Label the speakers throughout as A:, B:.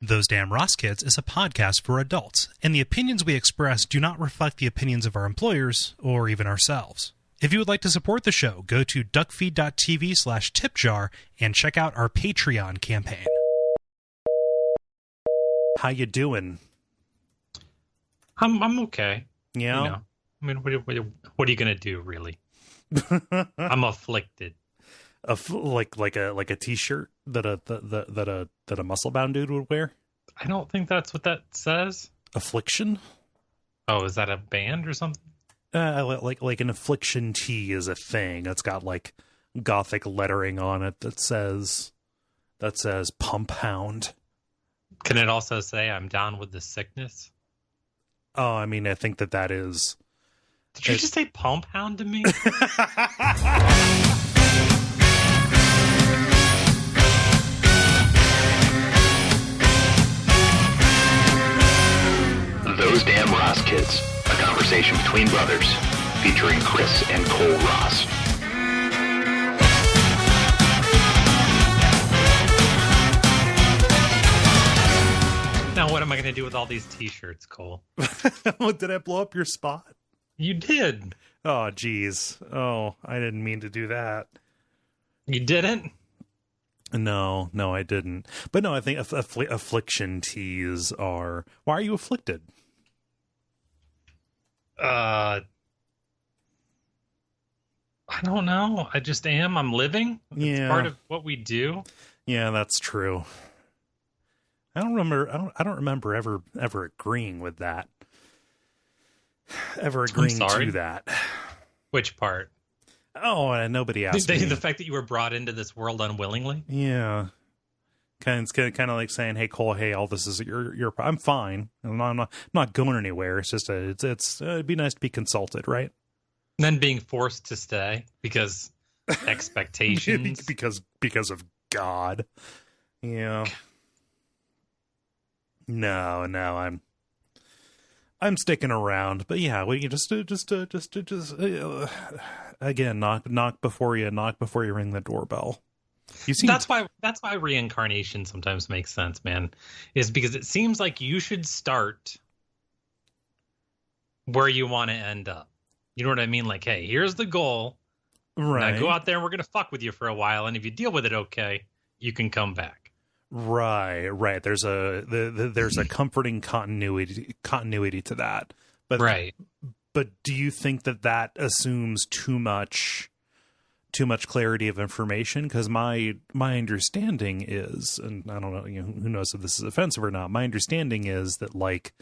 A: Those Damn Ross Kids is a podcast for adults, and the opinions we express do not reflect the opinions of our employers or even ourselves. If you would like to support the show, go to Duckfeed.tv/tipjar and check out our Patreon campaign. How you doing?
B: I'm okay.
A: Yeah.
B: You know, I mean, what are you gonna do, really? I'm afflicted.
A: Like a t-shirt that a muscle-bound dude would wear.
B: I don't think that's what that says.
A: Affliction.
B: Oh, is that a band or something?
A: Like an affliction tee is a thing. It's got like gothic lettering on it that says Pump Hound.
B: Can it also say I'm down with the sickness?
A: Oh, I mean, I think that is.
B: Did you just say Pump Hound to me?
C: Those Damn Ross Kids, a conversation between brothers, featuring Kris and Kole Ross.
B: Now, what am I going to do with all these t-shirts, Cole?
A: Did I blow up your spot?
B: You did.
A: Oh, geez. Oh, I didn't mean to do that.
B: You didn't?
A: No, I didn't. But no, I think affliction tees are... Why are you afflicted?
B: I don't know. I just am. I'm living.
A: Yeah.
B: It's part of what we do.
A: Yeah, that's true. I don't remember ever agreeing with that. Ever agreeing to that.
B: Which part?
A: Oh, and nobody asked me.
B: The fact that you were brought into this world unwillingly?
A: Yeah. It's kind of like saying, "Hey, Cole, hey, all this is your I'm fine. I'm not going anywhere. It's just it'd be nice to be consulted, right?"
B: And then being forced to stay because expectations.
A: because of God. Yeah. No, I'm sticking around, but yeah, we can just again knock before you ring the doorbell.
B: That's why reincarnation sometimes makes sense, man. Is because it seems like you should start where you want to end up. You know what I mean? Like, hey, here's the goal.
A: Right.
B: Now go out there and we're gonna fuck with you for a while, and if you deal with it okay, you can come back.
A: Right. There's a comforting continuity to that. But
B: right.
A: But do you think that assumes too much clarity of information? Because my understanding is, and I don't know, who knows if this is offensive or not. My understanding is that like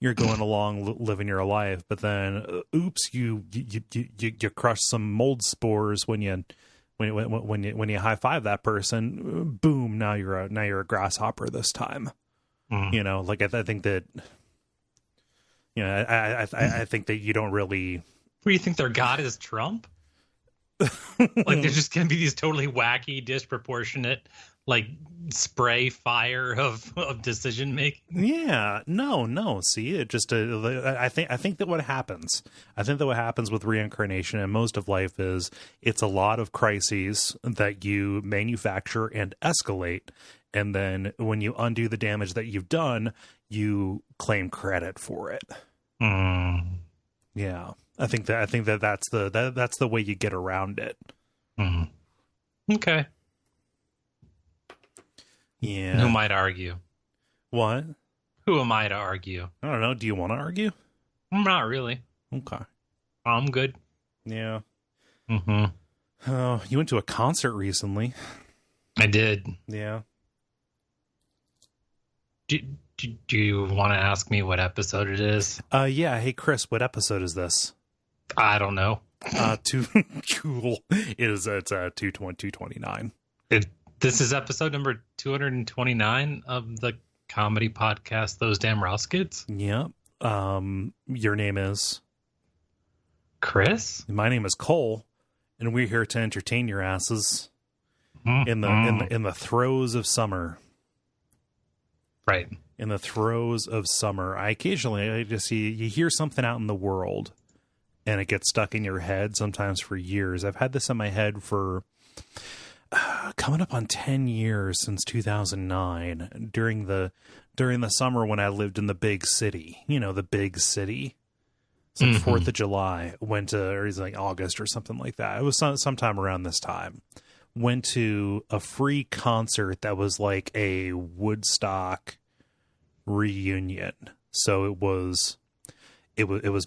A: you're going along living your life, but then oops, you crush some mold spores when you high five that person, boom! Now you're a grasshopper this time. Mm. Like I think that, I think that you don't really.
B: What do you think their god is? Trump? Like there's just gonna be these totally wacky, disproportionate, like spray fire of decision making.
A: Yeah, no. See, it just I think that what happens with reincarnation and most of life is it's a lot of crises that you manufacture and escalate, and then when you undo the damage that you've done, you claim credit for it. Yeah, I think that's the way you get around it.
B: Okay.
A: Yeah.
B: Who might argue?
A: What?
B: Who am I to argue?
A: I don't know. Do you want to argue?
B: Not really.
A: Okay.
B: I'm good.
A: Yeah.
B: Mm-hmm.
A: Oh, you went to a concert recently.
B: I did.
A: Yeah.
B: Do you want to ask me what episode it is?
A: Yeah. Hey, Kris, what episode is this?
B: I don't know.
A: Too cool. It's 229.
B: This is episode number 229 of the comedy podcast, Those Damn Ross Kids.
A: Yep. Your name is?
B: Kris.
A: My name is Kole, and we're here to entertain your asses in the throes of summer.
B: Right.
A: In the throes of summer. I just you hear something out in the world, and it gets stuck in your head sometimes for years. I've had this in my head for coming up on 10 years since 2009 during the summer when I lived in the big city, the big city. It's like 4th of July, went to, or it's like August or something like that. It was sometime around this time. Went to a free concert that was like a Woodstock reunion. So it was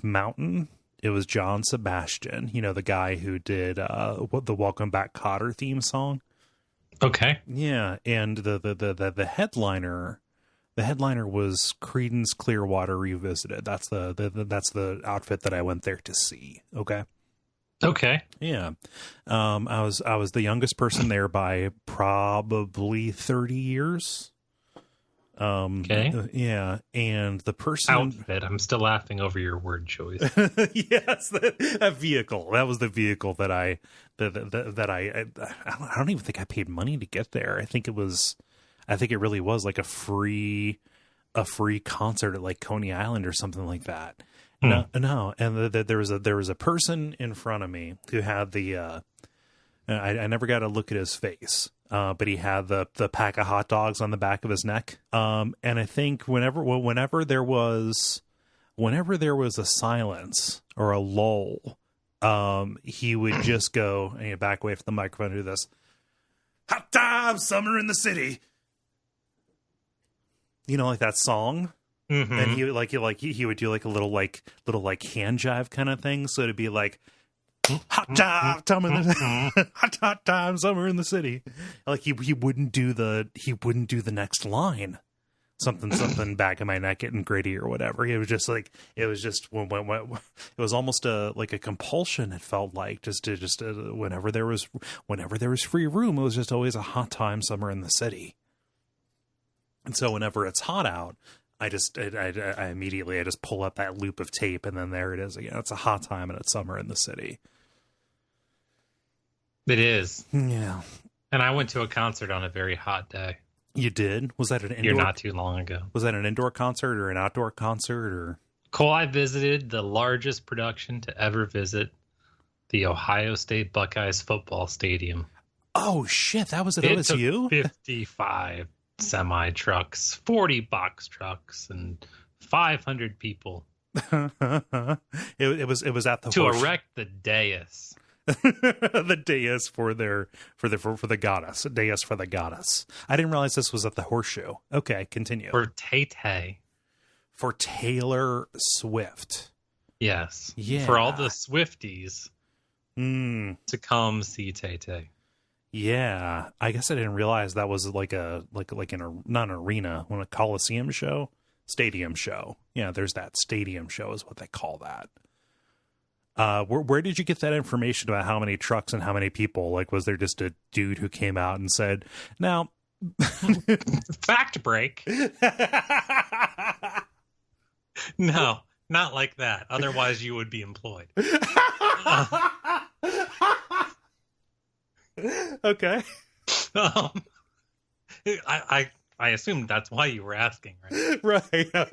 A: Mountain. It was John Sebastian, the guy who did the Welcome Back Kotter theme song.
B: Okay.
A: Yeah, and the headliner was Creedence Clearwater Revisited. That's the outfit that I went there to see. Okay.
B: Okay.
A: Yeah. I was the youngest person there by probably 30 years.
B: Okay.
A: Yeah, and the person
B: outfit. I'm still laughing over your word choice.
A: Yes, that vehicle. That was the vehicle that I don't even think I paid money to get there. I think it really was like a free concert at like Coney Island or something like that. No, and there was a person in front of me who had the I never got to look at his face. But he had the pack of hot dogs on the back of his neck. And I think whenever there was a silence or a lull, he would just go and he'd back away from the microphone and do this. Hot time, summer in the city. Like that song. Mm-hmm. And he would do like a little hand jive kind of thing. So it'd be like, hot time, summer in the city. Like he wouldn't do the next line, something back in my neck getting gritty or whatever. It was just when it was almost like a compulsion. It felt like just whenever there was free room, it was just always a hot time, summer in the city. And so whenever it's hot out, I immediately pull up that loop of tape, and then there it is again. It's a hot time and it's summer in the city.
B: It is.
A: Yeah.
B: And I went to a concert on a very hot day.
A: You did? Was that an indoor?
B: You're not too long ago.
A: Was that an indoor concert or an outdoor concert or?
B: Cole, I visited the largest production to ever visit the Ohio State Buckeyes football stadium.
A: Oh shit! That was at OSU.
B: 55 semi trucks, 40 box trucks, and 500 people.
A: It was at the
B: to erect the dais.
A: The dais for the goddess. Dais for the goddess. I didn't realize this was at the Horseshoe. Okay, continue.
B: For Tay-Tay.
A: For Taylor Swift.
B: Yes.
A: Yeah.
B: For all the Swifties to come see Tay-Tay.
A: Yeah. I guess I didn't realize that was like not an arena, when a Coliseum show, stadium show. Yeah, there's that stadium show is what they call that. Where did you get that information about how many trucks and how many people? Like, was there just a dude who came out and said, now,
B: fact break? No, not like that. Otherwise, you would be employed.
A: Okay.
B: I assumed that's why you were asking, right?
A: Right. I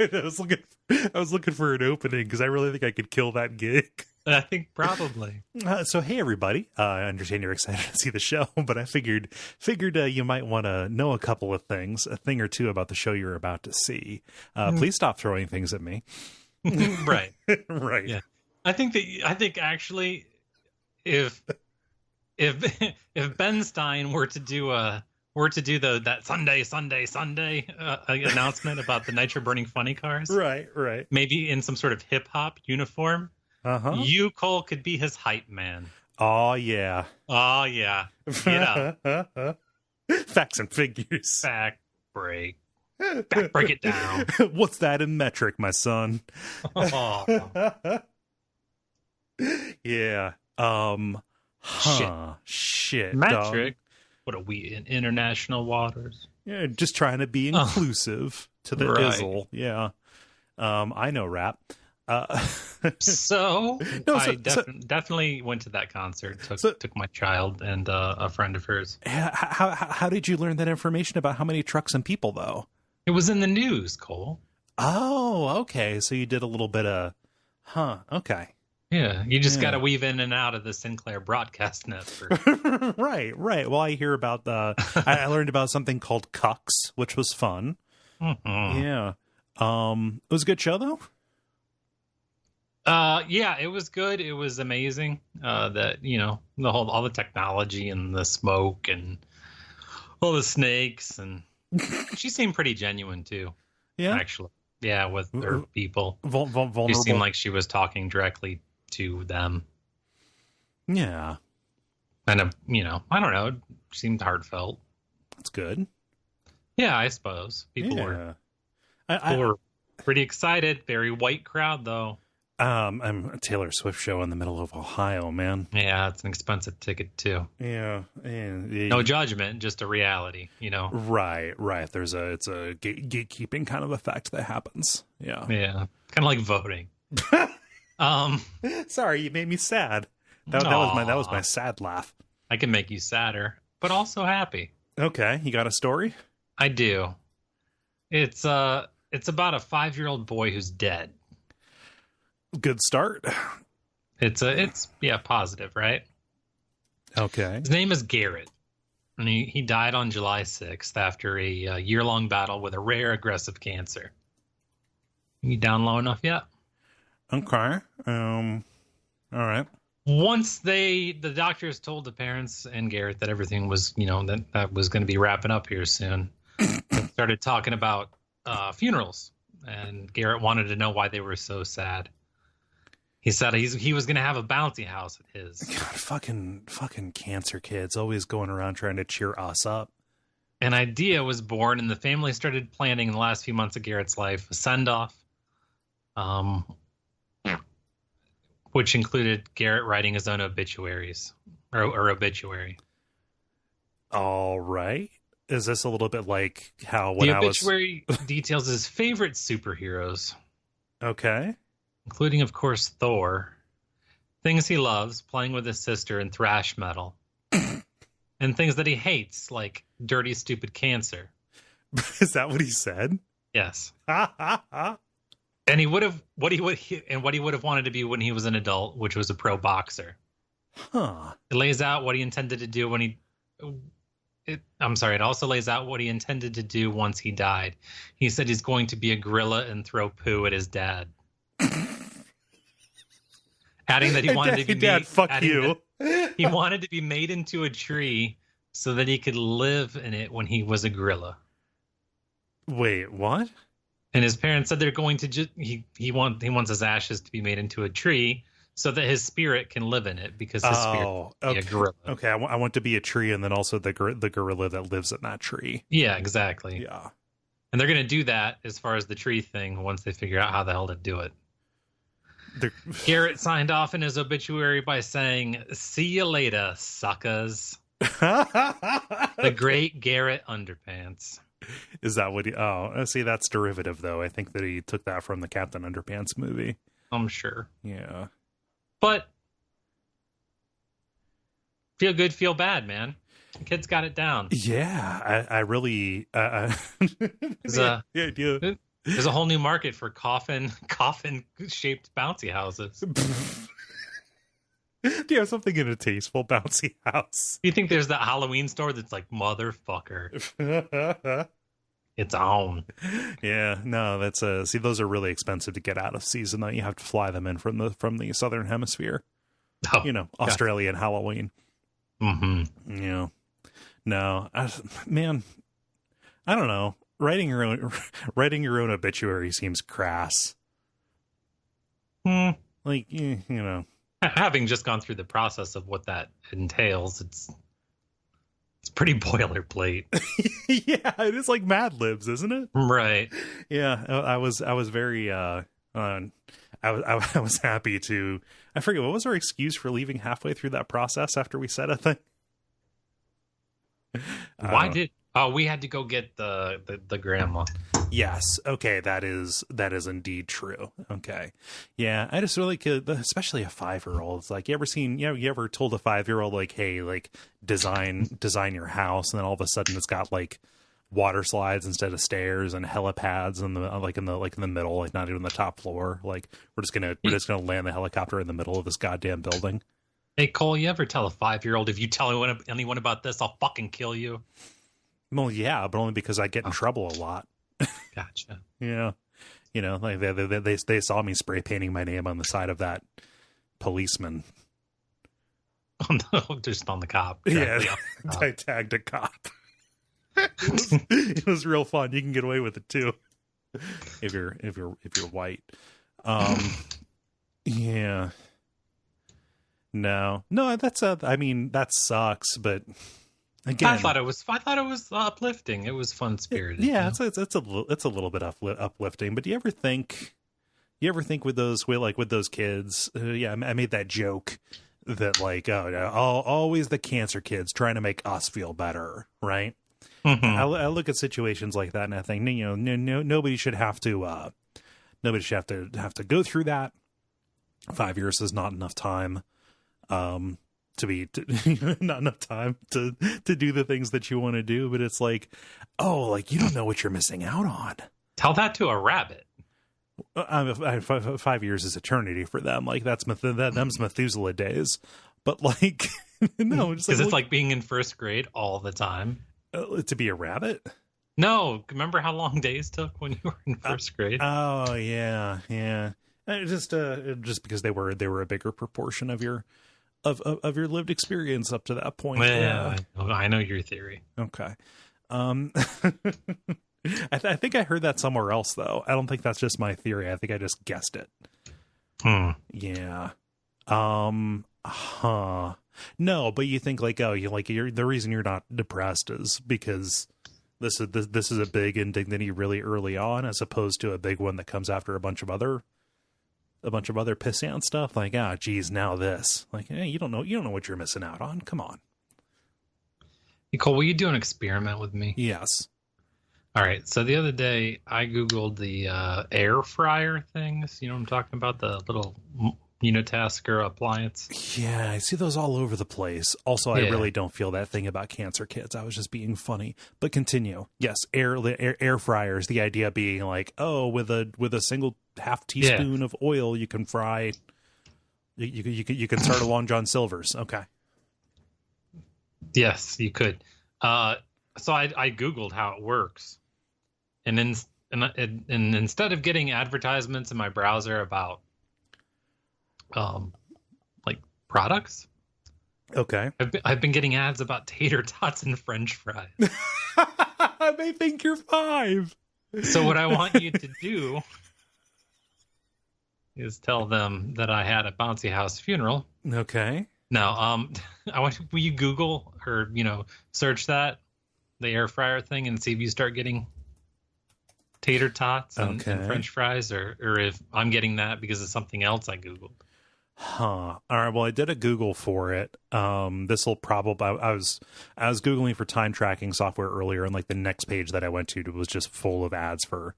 A: was looking for an opening because I really think I could kill that gig.
B: I think probably.
A: So hey everybody, I understand you're excited to see the show, but I figured you might want to know a couple of things, a thing or two about the show you're about to see. Please stop throwing things at me.
B: Right.
A: Right.
B: Yeah. I think actually, if Ben Stein were to do that Sunday announcement about the nitro burning funny cars,
A: right,
B: maybe in some sort of hip hop uniform. You, Cole, could be his hype man.
A: Oh yeah.
B: Get up.
A: Facts and figures.
B: Fact break. Break it down.
A: What's that in metric, my son?
B: Oh.
A: Yeah. Shit.
B: Metric. What are we in international waters?
A: Yeah, just trying to be inclusive to the izzle. Yeah. I know rap.
B: Definitely went to that concert. Took my child and a friend of hers.
A: How did you learn that information about how many trucks and people, though?
B: It was in the news, Cole.
A: Oh, okay. So you did a little bit of, okay.
B: Yeah, you just
A: Yeah.
B: got to weave in and out of the Sinclair broadcast network.
A: Right. Well, I hear about I learned about something called Cucks, which was fun.
B: Mm-hmm.
A: Yeah. It was a good show though.
B: Yeah, it was good. It was amazing. That all the technology and the smoke and all the snakes, and she seemed pretty genuine too.
A: Yeah.
B: Actually, yeah, with her people,
A: Vulnerable.
B: she seemed like she was talking directly to them.
A: Yeah.
B: And I don't know, it seemed heartfelt.
A: That's good.
B: Yeah, I suppose people were pretty excited. Very white crowd though.
A: I'm a Taylor Swift show in the middle of Ohio, man.
B: Yeah, it's an expensive ticket too.
A: Yeah.
B: No judgment, just a reality,
A: Right. It's a gatekeeping kind of effect that happens. Yeah.
B: Yeah, kind of like voting.
A: Sorry, you made me sad. That was my sad laugh.
B: I can make you sadder, but also happy.
A: Okay, you got a story?
B: I do. It's about a 5-year-old boy who's dead.
A: Good start.
B: It's positive, right?
A: Okay.
B: His name is Garrett, and he died on July 6th after a year-long battle with a rare aggressive cancer. You down low enough yet?
A: Okay. All right.
B: Once the doctors told the parents and Garrett that everything was, that was going to be wrapping up here soon, they started talking about funerals, and Garrett wanted to know why they were so sad. He said he was going to have a bouncy house at his.
A: God, fucking cancer kids always going around trying to cheer us up.
B: An idea was born, and the family started planning in the last few months of Garrett's life a send-off, which included Garrett writing his own obituary.
A: All right. Is this a little bit like how
B: the obituary details his favorite superheroes?
A: Okay.
B: Including, of course, Thor, things he loves, playing with his sister in thrash metal, and things that he hates, like dirty, stupid cancer.
A: Is that what he said?
B: Yes. And he would have what he would have wanted to be when he was an adult, which was a pro boxer.
A: Huh.
B: It lays out what he intended to do it also lays out what he intended to do once he died. He said he's going to be a gorilla and throw poo at his dad. Adding that he wanted to be he wanted to be made into a tree so that he could live in it when he was a gorilla.
A: Wait, what?
B: And his parents said they're going to he wants his ashes to be made into a tree so that his spirit can live in it, because his spirit can be a gorilla.
A: Okay, I want to be a tree, and then also the gorilla that lives in that tree.
B: Yeah, exactly.
A: Yeah.
B: And they're going to do that as far as the tree thing once they figure out how the hell to do it. Garrett signed off in his obituary by saying, "See you later, suckers." The great Garrett Underpants.
A: Is that what he... Oh, see, that's derivative, though. I think that he took that from the Captain Underpants movie.
B: I'm sure.
A: Yeah.
B: But feel good, feel bad, man. The kid's got it down.
A: Yeah, I really...
B: There's a whole new market for coffin-shaped bouncy houses.
A: Do you have something in a tasteful bouncy house?
B: You think there's that Halloween store that's like, motherfucker, it's on.
A: Yeah, no, that's see, those are really expensive to get out of season, though. You have to fly them in from the southern hemisphere.
B: Oh,
A: Australian Halloween.
B: Mm-hmm.
A: Yeah. No, man, I don't know. Writing your own obituary seems crass. Like,
B: having just gone through the process of what that entails, it's pretty boilerplate.
A: Yeah, it is like Mad Libs, isn't it?
B: Right.
A: Yeah, I was very I was happy to. I forget, what was our excuse for leaving halfway through that process after we said a thing?
B: We had to go get the grandma.
A: Yes. Okay. That is indeed true. Okay. Yeah. I just really could, especially a 5-year-old. It's like, you ever told a 5-year-old, like, hey, like design your house. And then all of a sudden it's got like water slides instead of stairs and helipads in the in the middle, like not even the top floor. Like we're just gonna land the helicopter in the middle of this goddamn building.
B: Hey Cole, you ever tell a 5-year-old if you tell anyone about this, I'll fucking kill you?
A: Well, yeah, but only because I get in trouble a lot.
B: Gotcha.
A: Yeah, you know, like they saw me spray painting my name on the side of that policeman.
B: Just on the cop.
A: Yeah, I tagged a cop. It was real fun. You can get away with it too if you're white. Yeah. No, that's I mean, that sucks, but again,
B: I thought it was uplifting. It was fun spirited.
A: Yeah, it's a little bit uplifting. But do you ever think with those kids? Yeah, I made that joke that like, always the cancer kids trying to make us feel better, right? Mm-hmm. I look at situations like that and I think, you know, nobody should have to go through that. 5 years is not enough time. Not enough time to do the things that you want to do, but it's like, you don't know what you're missing out on.
B: Tell that to a rabbit.
A: 5 years is eternity for them. Like them's Methuselah days. But like, no,
B: because it's like being in first grade all the time.
A: To be a rabbit?
B: No, remember how long days took when you were in first grade?
A: Oh yeah. Just because they were a bigger proportion of your lived experience up to that point.
B: Well, yeah. I know your theory.
A: Okay. I think I heard that somewhere else though. I don't think that's just my theory. I think I just guessed it. Yeah. No, but you think like, you're the reason you're not depressed is because this is a big indignity really early on, as opposed to a big one that comes after a bunch of other pissant stuff. Like, geez, now this. Like, hey, you don't know what you're missing out on. Come on.
B: Nicole, will you do an experiment with me?
A: Yes.
B: All right. So the other day I Googled the air fryer things. You know what I'm talking about? The little unitasker appliance.
A: Yeah, I see those all over the place. Also, I really don't feel that thing about cancer kids. I was just being funny. But continue. Yes, air fryers. The idea being like, with a single half teaspoon of oil, you can fry. You can start a Long John Silver's. Okay.
B: Yes, you could. So I Googled how it works, and instead of getting advertisements in my browser about like products,
A: okay,
B: I've been getting ads about tater tots and French fries.
A: They think you're 5.
B: So what I want you to do is tell them that I had a bouncy house funeral.
A: Okay.
B: Now, will you Google or search that, the air fryer thing, and see if you start getting tater tots and French fries, or if I'm getting that because of something else I Googled.
A: All right. Well, I did a Google for it. This will probably, I was Googling for time tracking software earlier, and like the next page that I went to was just full of ads for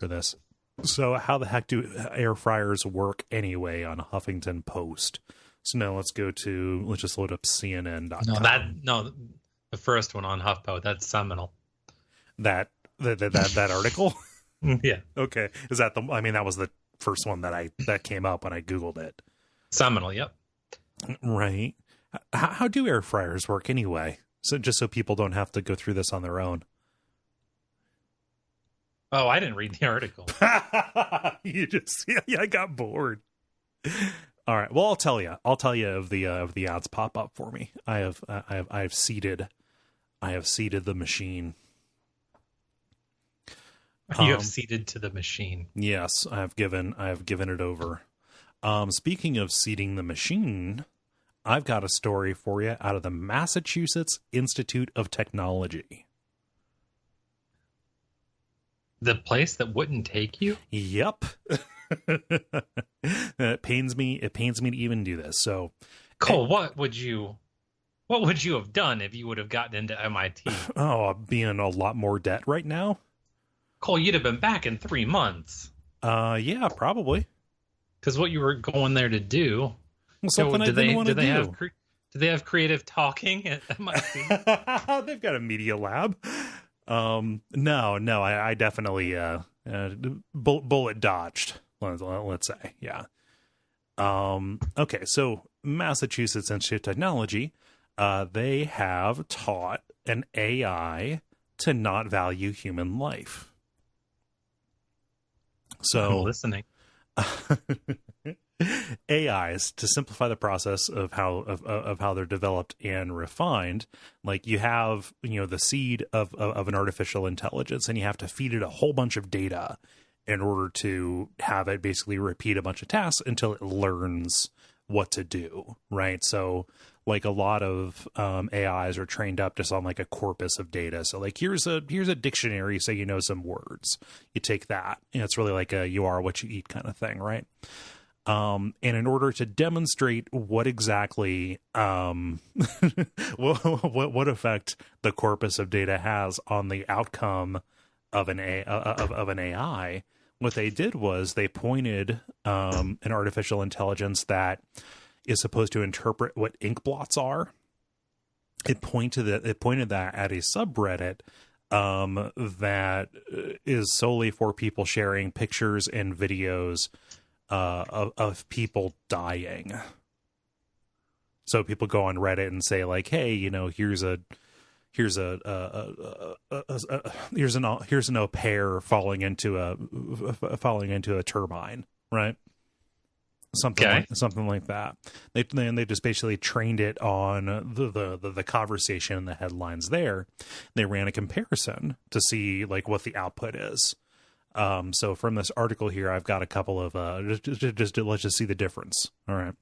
A: this. So how the heck do air fryers work anyway on Huffington Post? So now let's just load up CNN.com.
B: No, the first one on HuffPo, that's seminal.
A: That article?
B: Yeah.
A: Okay. Is that that was the first one that came up when I Googled it.
B: Seminal, yep.
A: Right. How do air fryers work anyway? So just so people don't have to go through this on their own.
B: Oh, I didn't read the article.
A: I got bored. All right. Well, I'll tell you if the ads pop up for me. I've seeded the machine.
B: You have seeded to the machine.
A: Yes, I have given it over. Speaking of seeding the machine, I've got a story for you out of the Massachusetts Institute of Technology.
B: The place that wouldn't take you?
A: Yep. It pains me to even do this. So,
B: Cole, what would you have done if you would have gotten into MIT?
A: Oh, be in a lot more debt right now.
B: Cole, you'd have been back in 3 months.
A: Yeah, probably.
B: Because what you were going there to do.
A: Well, something I didn't want to do.
B: Do they have creative talking at MIT?
A: They've got a media lab. No, I definitely bullet dodged. Let's say, yeah. Okay, so Massachusetts Institute of Technology, they have taught an AI to not value human life. So
B: I'm listening.
A: AIs, to simplify the process of how they're developed and refined, like you have, the seed of an artificial intelligence, and you have to feed it a whole bunch of data in order to have it basically repeat a bunch of tasks until it learns what to do, right? So like a lot of AIs are trained up just on like a corpus of data. So like here's a dictionary, say some words. You take that, and it's really like a you are what you eat kind of thing, right? And in order to demonstrate what exactly what effect the corpus of data has on the outcome of an AI, what they did was they pointed an artificial intelligence that is supposed to interpret what ink blots are. It pointed that at a subreddit that is solely for people sharing pictures and videos of people dying. So people go on Reddit and say like, hey, here's an au pair falling into a turbine, right? Something like that. They just basically trained it on the conversation and the headlines there. They ran a comparison to see like what the output is. So from this article here, I've got a couple of let's just see the difference. All right.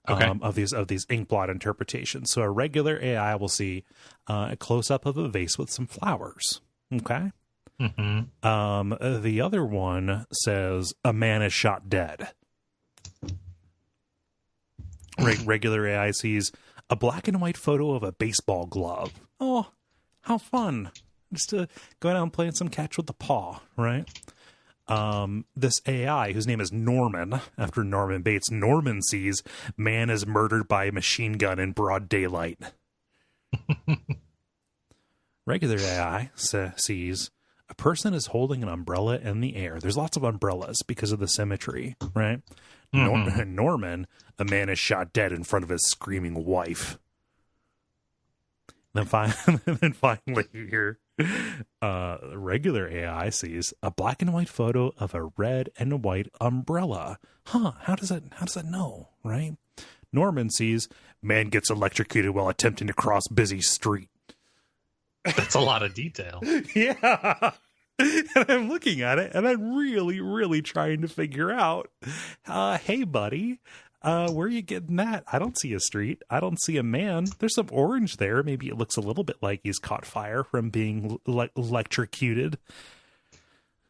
B: Okay.
A: Of these ink blot interpretations. So a regular AI will see a close up of a vase with some flowers. Okay.
B: Mm-hmm.
A: The other one says a man is shot dead. Regular AI sees a black and white photo of a baseball glove. Oh, how fun. Just to go out and play some catch with the paw, right? This AI, whose name is Norman, after Norman Bates, Norman sees man is murdered by a machine gun in broad daylight. Regular AI sees a person is holding an umbrella in the air. There's lots of umbrellas because of the symmetry, right? Mm-hmm. Norman, a man is shot dead in front of his screaming wife. Then finally here, regular AI sees a black and white photo of a red and white umbrella. How does that know, right? Norman sees man gets electrocuted while attempting to cross busy street.
B: That's a lot of detail.
A: Yeah. And I'm looking at it and I'm really, really trying to figure out, hey buddy, where are you getting that? I don't see a street. I don't see a man. There's some orange there. Maybe it looks a little bit like he's caught fire from being electrocuted.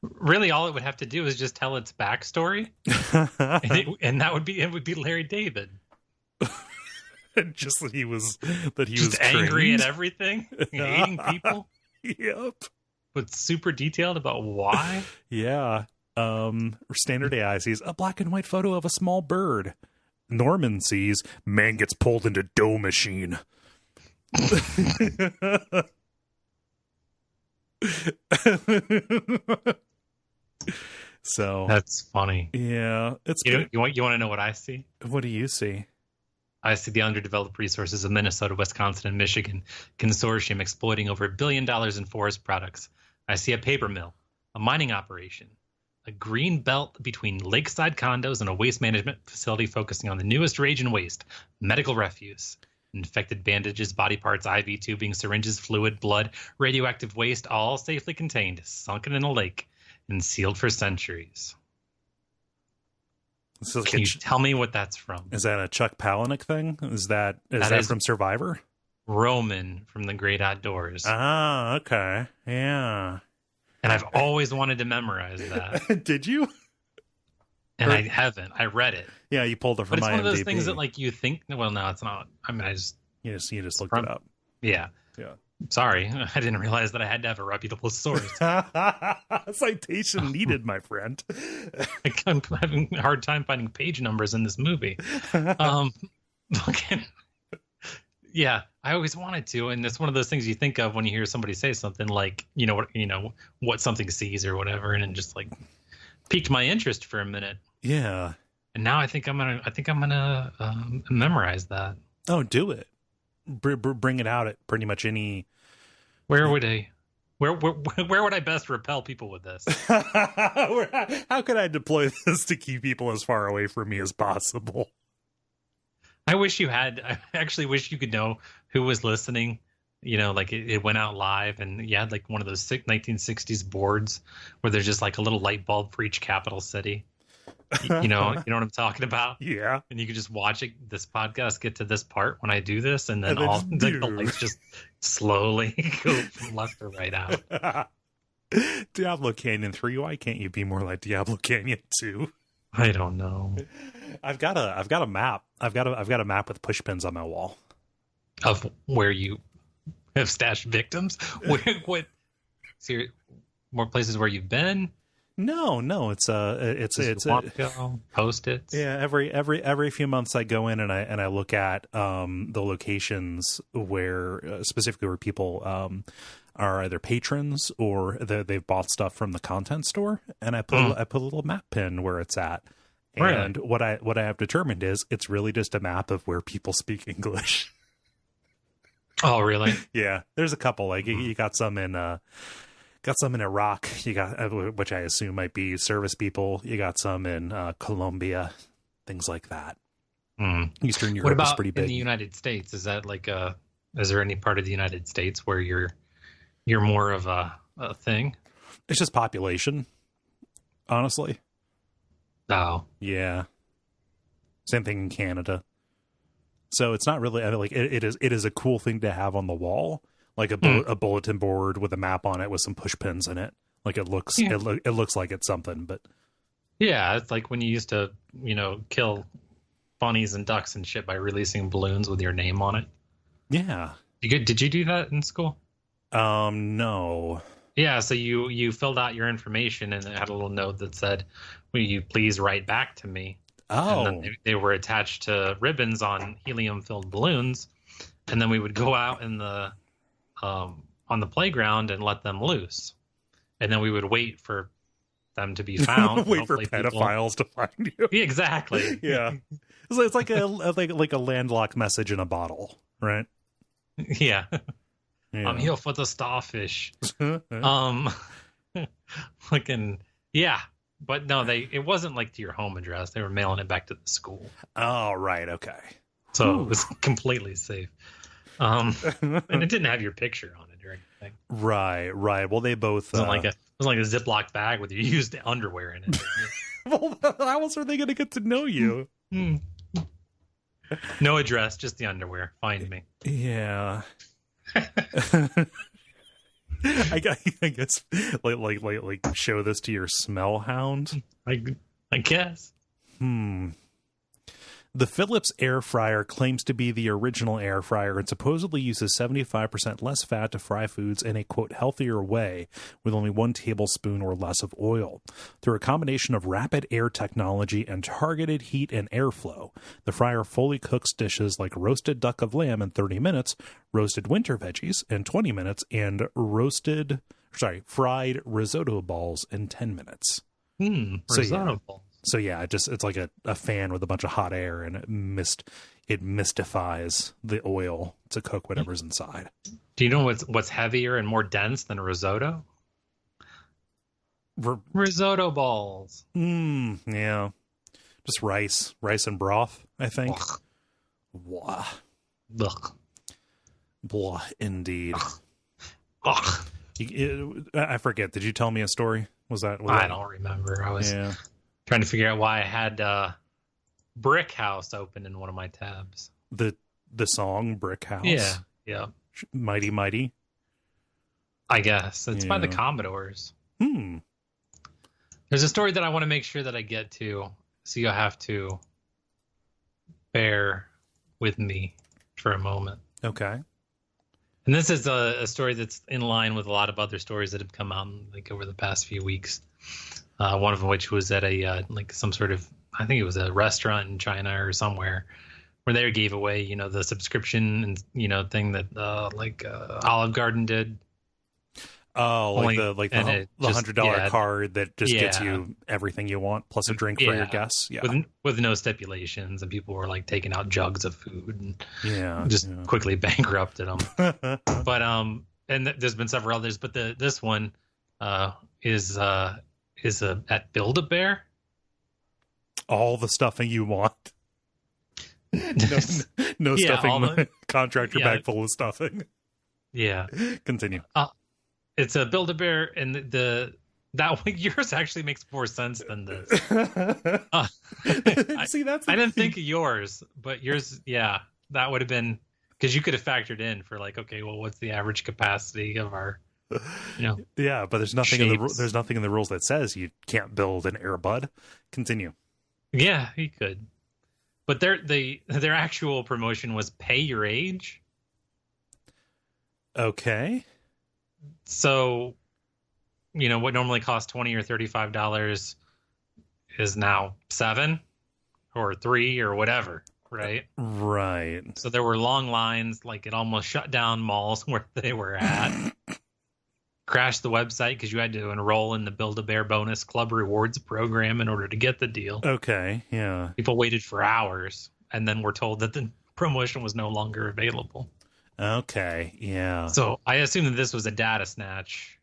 B: Really, all it would have to do is just tell its backstory, and it would be Larry David.
A: Just that he was
B: angry
A: trained.
B: at everything, hating people.
A: Yep.
B: But super detailed about why.
A: Yeah. Standard AI sees a black and white photo of a small bird. Norman sees man gets pulled into dough machine. So
B: that's funny.
A: Yeah, it's
B: you want to know what I see?
A: What do you see?
B: I see the underdeveloped resources of Minnesota, Wisconsin, and Michigan consortium exploiting over $1 billion in forest products. I see a paper mill, a mining operation, a green belt between lakeside condos and a waste management facility focusing on the newest rage and waste, medical refuse, infected bandages, body parts, IV tubing, syringes, fluid, blood, radioactive waste, all safely contained, sunken in a lake, and sealed for centuries. So can you tell me what that's from?
A: Is that a Chuck Palahniuk thing? Is that from Survivor?
B: Roman from The Great Outdoors.
A: Ah, okay. Yeah.
B: And I've always wanted to memorize that.
A: Did you?
B: And I haven't. I read it.
A: Yeah, you pulled it from IMDb.
B: But it's one of those things that like you think, well, no, it's not. I mean,
A: you just looked it up.
B: Yeah.
A: Yeah.
B: Sorry, I didn't realize that I had to have a reputable source.
A: Citation needed, my friend.
B: I'm having a hard time finding page numbers in this movie. Yeah, I always wanted to, and it's one of those things you think of when you hear somebody say something like, what something sees or whatever, and it just like piqued my interest for a minute.
A: Yeah.
B: And now I think I'm gonna memorize that.
A: Oh, do it. Bring it out at pretty much any.
B: Where would I best repel people with this?
A: How could I deploy this to keep people as far away from me as possible?
B: I actually wish you could know who was listening. Like it went out live, and you had like one of those 1960s boards where there's just like a little light bulb for each capital city. You know what I'm talking about?
A: Yeah.
B: And you can just watch this podcast get to this part when I do this, and then all like, the lights just slowly go from left to right out.
A: Diablo Canyon 3, why can't you be more like Diablo Canyon 2?
B: I don't know.
A: I've got a map. I've got a map with push pins on my wall.
B: Of where you have stashed victims? What more places where you've been?
A: No, it's
B: Post-its.
A: Yeah, every few months I go in and I look at the locations where specifically where people are either patrons or they've bought stuff from the content store, and I put a little map pin where it's at. And what I have determined is it's really just a map of where people speak English.
B: Oh, really?
A: Yeah, there's a couple. Like you got some in Iraq. You got, which I assume might be service people. You got some in Colombia, things like that. Eastern Europe is pretty big.
B: In the United States? Is that like is there any part of the United States where you're more of a thing?
A: It's just population, honestly.
B: Oh,
A: yeah. Same thing in Canada. So it's not really, I mean, like it is a cool thing to have on the wall, like a bulletin board with a map on it with some push pins in it. Like it looks like it's something, but
B: yeah, it's like when you used to, kill bunnies and ducks and shit by releasing balloons with your name on it.
A: Yeah.
B: Did you do that in school?
A: No.
B: Yeah, so you filled out your information and it had a little note that said, "Will you please write back to me?"
A: Oh.
B: And then they were attached to ribbons on helium-filled balloons, and then we would go out in the on the playground and let them loose, and then we would wait for them to be found.
A: Wait for pedophiles to find you.
B: Yeah, exactly.
A: Yeah, it's like a landlocked message in a bottle, right?
B: Yeah.
A: Yeah.
B: I'm here for the starfish. Fucking yeah. But no, it wasn't like to your home address. They were mailing it back to the school.
A: Oh, right, okay.
B: So it was completely safe. And it didn't have your picture on it or anything.
A: Right. Well, they both
B: it was like a Ziploc bag with your used underwear in it.
A: Well, how else are they going to get to know you?
B: No address, just the underwear. Find me.
A: Yeah. I guess like show this to your smell hound.
B: I guess.
A: The Philips air fryer claims to be the original air fryer and supposedly uses 75% less fat to fry foods in a, quote, healthier way with only 1 tablespoon or less of oil. Through a combination of rapid air technology and targeted heat and airflow, the fryer fully cooks dishes like roasted duck of lamb in 30 minutes, roasted winter veggies in 20 minutes, and fried risotto balls in 10 minutes.
B: Risotto balls.
A: So yeah, it's like a fan with a bunch of hot air, and it mystifies the oil to cook whatever's inside.
B: Do you know what's heavier and more dense than risotto? Risotto balls.
A: Yeah, just rice and broth, I think.
B: Ugh.
A: Blah.
B: Ugh.
A: Blah, indeed.
B: Ugh.
A: I forget. Did you tell me a story?
B: I don't remember. I was trying to figure out why I had Brick House open in one of my tabs.
A: The song Brick House?
B: Yeah.
A: Mighty Mighty?
B: I guess. It's by the Commodores. There's a story that I want to make sure that I get to, so you'll have to bear with me for a moment.
A: Okay.
B: And this is a story that's in line with a lot of other stories that have come out like over the past few weeks. One of which was at some sort of, I think it was a restaurant in China or somewhere, where they gave away, the subscription and thing that Olive Garden did.
A: Oh,
B: Only-
A: the
B: and it
A: $100 card that just gets
B: Yeah.
A: you everything you want plus a drink for your guests. Yeah,
B: with no stipulations, and people were like taking out jugs of food and
A: yeah,
B: just quickly bankrupted them. But and there's been several others, but this one is at Build-A-Bear.
A: all the stuffing you want. No
B: Yeah,
A: stuffing. Contractor
B: yeah.
A: bag full of stuffing.
B: Yeah.
A: Continue.
B: It's a Build-A-Bear, and that one, yours actually makes more sense than this.
A: See, that's
B: I didn't think of yours, but yours, yeah, that would have been, because you could have factored in for like, okay, well, what's the average capacity of our,
A: Yeah, but there's nothing in
B: shapes.
A: there's nothing in the rules that says you can't build an Airbud. Continue.
B: Yeah, he could. But their actual promotion was pay your age.
A: Okay.
B: So, what normally costs $20 or $35 is now $7 or $3 or whatever, right?
A: Right.
B: So there were long lines, like it almost shut down malls where they were at. Crashed the website because you had to enroll in the Build-A-Bear Bonus Club Rewards program in order to get the deal.
A: Okay. Yeah.
B: People waited for hours and then were told that the promotion was no longer available.
A: Okay. Yeah.
B: So I assume that this was a data snatch.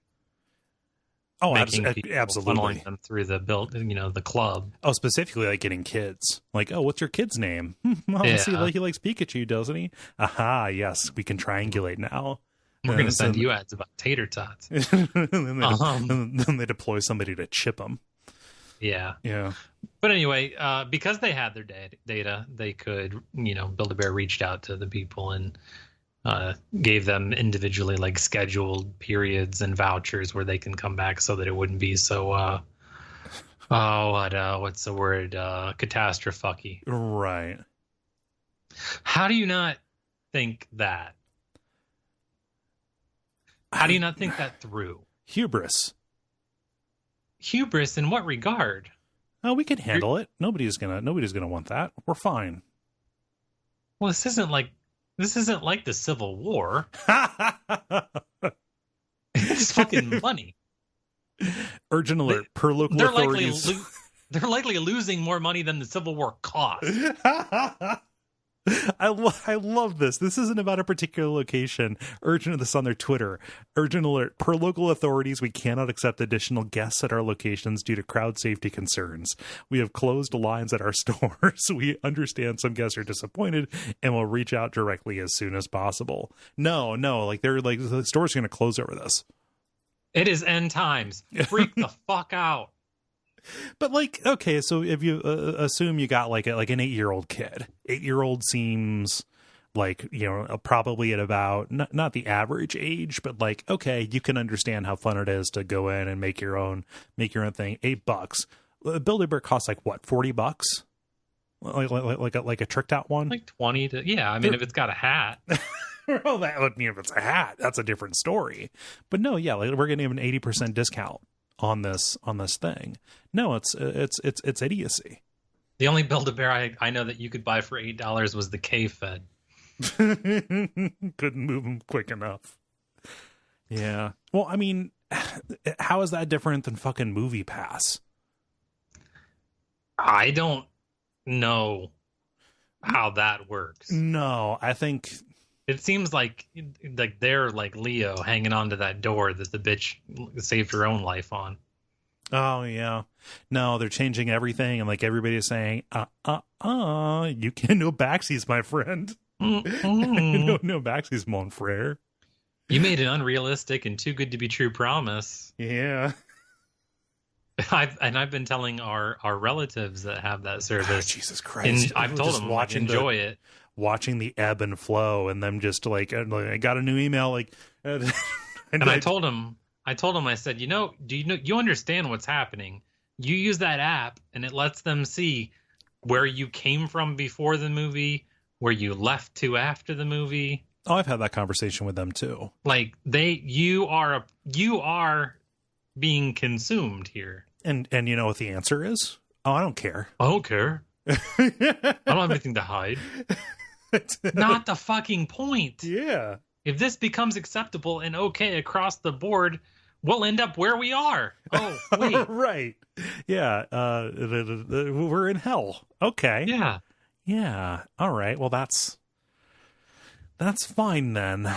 A: Oh,
B: Making people,
A: absolutely.
B: funneling them through the club.
A: Oh, specifically like getting kids. Like, oh, what's your kid's name? Well,
B: Yeah.
A: see, like he likes Pikachu, doesn't he? Aha, yes, we can triangulate now.
B: We're going to send you ads about tater tots.
A: and then they deploy somebody to chip them.
B: Yeah.
A: Yeah.
B: But anyway, because they had their data, they could, Build-A-Bear reached out to the people and gave them individually like scheduled periods and vouchers where they can come back so that it wouldn't be so, what's the word? Catastrophe.
A: Right.
B: How do you not think that? How do you not think that through?
A: Hubris.
B: Hubris in what regard?
A: Oh, we can handle it. Nobody's gonna want that. We're fine.
B: Well, this isn't like the Civil War. It's fucking money.
A: Urgent alert per local authorities.
B: They're likely losing more money than the Civil War cost.
A: I love this. This isn't about a particular location. Urgent, this on their Twitter. Urgent alert. Per local authorities, we cannot accept additional guests at our locations due to crowd safety concerns. We have closed lines at our stores. We understand some guests are disappointed and will reach out directly as soon as possible. No, like they're like the store's going to close over this.
B: It is end times. Freak the fuck out.
A: But like, okay, so if you assume you got like an 8-year-old kid, 8-year-old seems like, probably at about not the average age, but like, okay, you can understand how fun it is to go in and make your own thing. $8. Build-A-Bear costs like what, $40? Like a tricked out one?
B: Like 20 to, yeah. I mean, if it's got a hat.
A: Well, that would mean if it's a hat, that's a different story. But no, yeah, like we're getting an 80% discount on this thing. No, it's idiocy.
B: The only Build-A-Bear I know that you could buy for $8 was the K-Fed.
A: Couldn't move them quick enough. Yeah. Well, I mean, how is that different than fucking Movie Pass?
B: I don't know how that works.
A: No, I think
B: it seems like they're like Leo hanging onto that door that the bitch saved her own life on.
A: Oh yeah. No, they're changing everything, and like everybody's saying, you can no backsies, my friend. no backsies, mon frere.
B: You made an unrealistic and too good to be true promise.
A: Yeah.
B: I've been telling our relatives that have that service.
A: Jesus Christ!
B: And I've told them enjoy it.
A: Watching the ebb and flow, and them just like I got a new email like,
B: and I told him, I said, you understand what's happening? You use that app, and it lets them see where you came from before the movie, where you left to after the movie.
A: Oh, I've had that conversation with them too.
B: Like you are being consumed here.
A: And you know what the answer is? Oh, I don't care.
B: I don't care. I don't have anything to hide. Not the fucking point.
A: Yeah.
B: If this becomes acceptable and okay across the board, we'll end up where we are. Oh, wait.
A: Right. Yeah. We're in hell. Okay.
B: Yeah.
A: Yeah. All right. Well, that's fine then.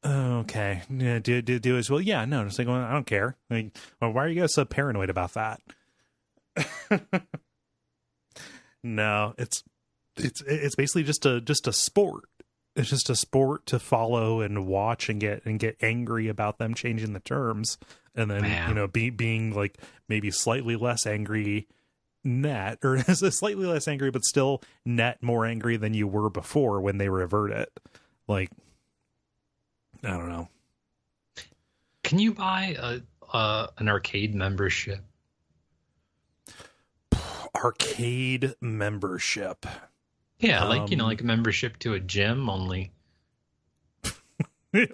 A: Okay. Yeah. Do as well. Yeah. No. Just like, well, I don't care. Like, well, why are you guys so paranoid about that? No. It's basically just a sport. It's just a sport to follow and watch and get angry about them changing the terms, and then being like maybe slightly less angry net, or slightly less angry but still net more angry than you were before when they revert it. Like, I don't know.
B: Can you buy an arcade membership?
A: Arcade membership.
B: Yeah, like a membership to a gym only.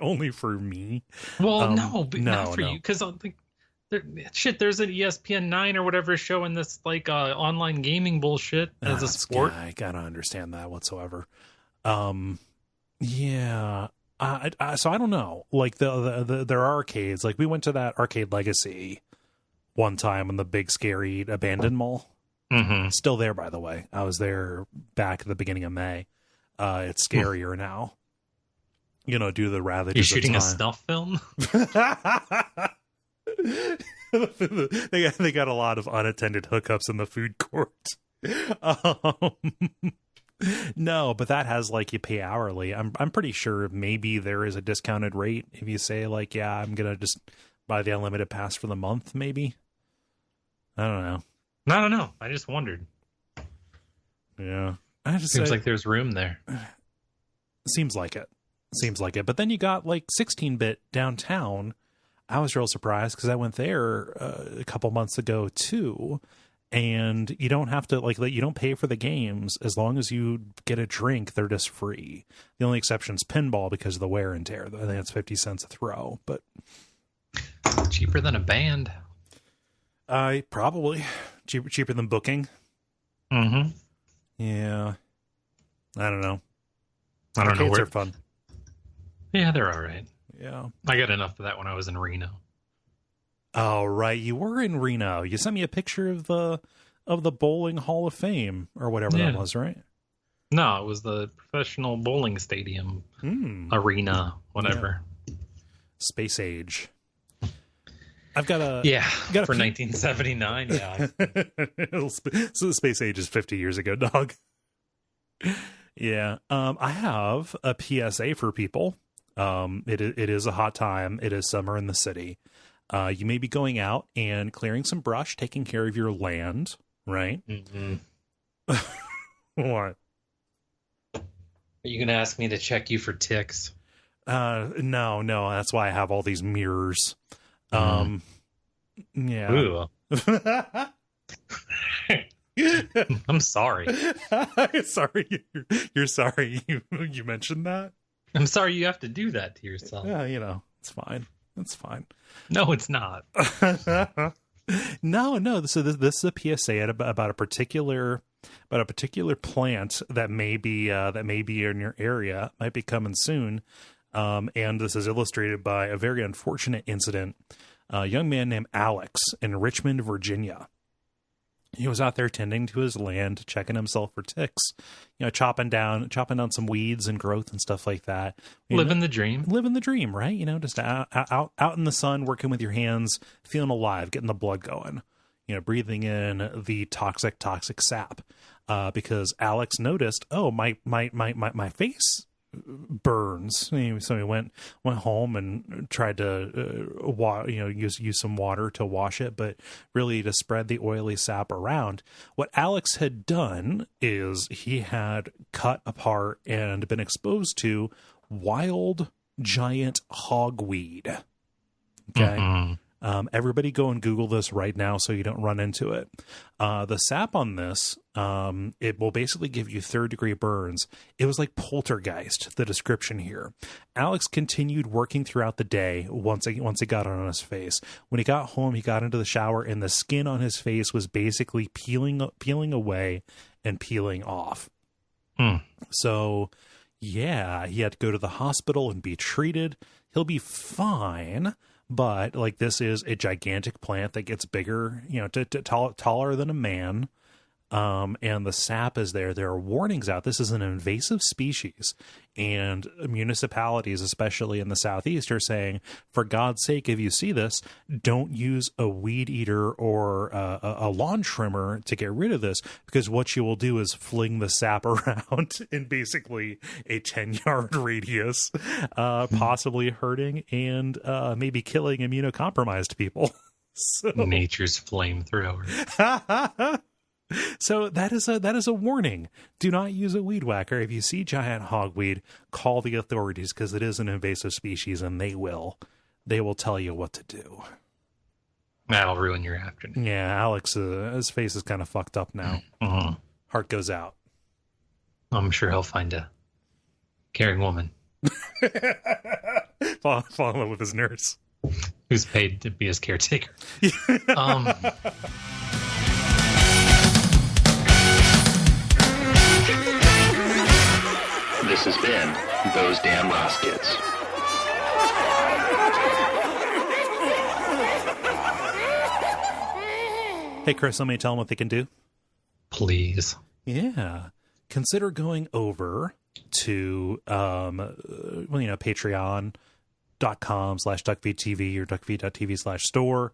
A: Only for me.
B: Well, no, not for you, because there's an ESPN 9 or whatever showing this like online gaming bullshit as a sport.
A: I gotta understand that whatsoever. Yeah. So I don't know. Like there are arcades. Like we went to that Arcade Legacy one time in the big scary abandoned mall.
B: Mm-hmm.
A: Still there, by the way. I was there back at the beginning of May. It's scarier now. Due to the ravages.
B: You're shooting
A: of
B: a snuff film?
A: They got a lot of unattended hookups in the food court. No, but that has like you pay hourly. I'm pretty sure maybe there is a discounted rate if you say like, yeah, I'm gonna just buy the unlimited pass for the month. Maybe. I don't know.
B: I don't know. I just wondered.
A: Yeah.
B: Seems like there's room there.
A: Seems like it. But then you got like 16-bit downtown. I was real surprised because I went there a couple months ago too. And you don't have to you don't pay for the games. As long as you get a drink, they're just free. The only exception is pinball because of the wear and tear. I think it's 50 cents a throw, but
B: cheaper than a band.
A: Probably cheaper than booking.
B: Mm-hmm.
A: Yeah. I don't know.
B: I don't know.
A: Arcades are fun.
B: Yeah, they're all right.
A: Yeah.
B: I got enough of that when I was in Reno.
A: Oh, right. You were in Reno. You sent me a picture of the Bowling Hall of Fame or whatever that was, right?
B: No, it was the professional bowling stadium arena, whatever.
A: Yeah. Space Age. I've got a
B: for 1979. Yeah,
A: so the Space Age is 50 years ago, dog. Yeah, I have a PSA for people. It is a hot time. It is summer in the city. You may be going out and clearing some brush, taking care of your land, right?
B: Mm-hmm.
A: What?
B: Are you gonna ask me to check you for ticks?
A: No. That's why I have all these mirrors. Yeah.
B: Ooh. I'm sorry.
A: Sorry. You're sorry you mentioned that.
B: I'm sorry you have to do that to yourself.
A: Yeah, it's fine. It's fine.
B: No, it's not.
A: No. So this is a PSA about a particular plant that may be in your area, might be coming soon. And this is illustrated by a very unfortunate incident. A young man named Alex in Richmond, Virginia. He was out there tending to his land, checking himself for ticks, chopping down some weeds and growth and stuff like that.
B: Living the dream,
A: right? Just out in the sun, working with your hands, feeling alive, getting the blood going, breathing in the toxic sap. Because Alex noticed, oh, my face burns. So he went home and tried to use some water to wash it, but really to spread the oily sap around. What Alex had done is he had cut apart and been exposed to wild giant hogweed. Okay. Everybody go and Google this right now so you don't run into it. The sap on this, it will basically give you 3rd-degree burns. It was like poltergeist, the description here. Alex continued working throughout the day once it got on his face. When he got home, he got into the shower, and the skin on his face was basically peeling away and peeling off. So, yeah, he had to go to the hospital and be treated. He'll be fine. But like, this is a gigantic plant that gets bigger, taller than a man. And the sap is there. There are warnings out. This is an invasive species, and municipalities, especially in the Southeast, are saying, for God's sake, if you see this, don't use a weed eater or a lawn trimmer to get rid of this, because what you will do is fling the sap around in basically a 10-yard radius, possibly hurting and maybe killing immunocompromised people. So.
B: Nature's flamethrower.
A: So that is a warning. Do not use a weed whacker. If you see giant hogweed, call the authorities, because it is an invasive species, and they will tell you what to do.
B: That'll ruin your afternoon.
A: Yeah, Alex, his face is kind of fucked up now. Heart goes out.
B: I'm sure he'll find a caring woman.
A: Fall in love with his nurse,
B: who's paid to be his caretaker.
C: This has been Those Damn Ross Kids.
A: Hey, Chris, let me tell them what they can do.
B: Please.
A: Yeah. Consider going over to, patreon.com/Duckfeed.tv or Duckfeed.tv/store.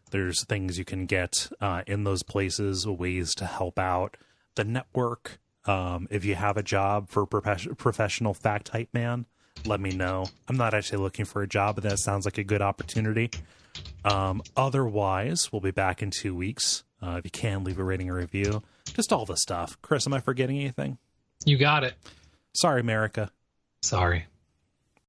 A: There's things you can get in those places, ways to help out the network. If you have a job for professional fact hype man, let me know. I'm not actually looking for a job, but that sounds like a good opportunity. Otherwise, we'll be back in 2 weeks. If you can, leave a rating or review. Just all the stuff. Chris, am I forgetting anything?
B: You got it.
A: Sorry, America.
B: Sorry.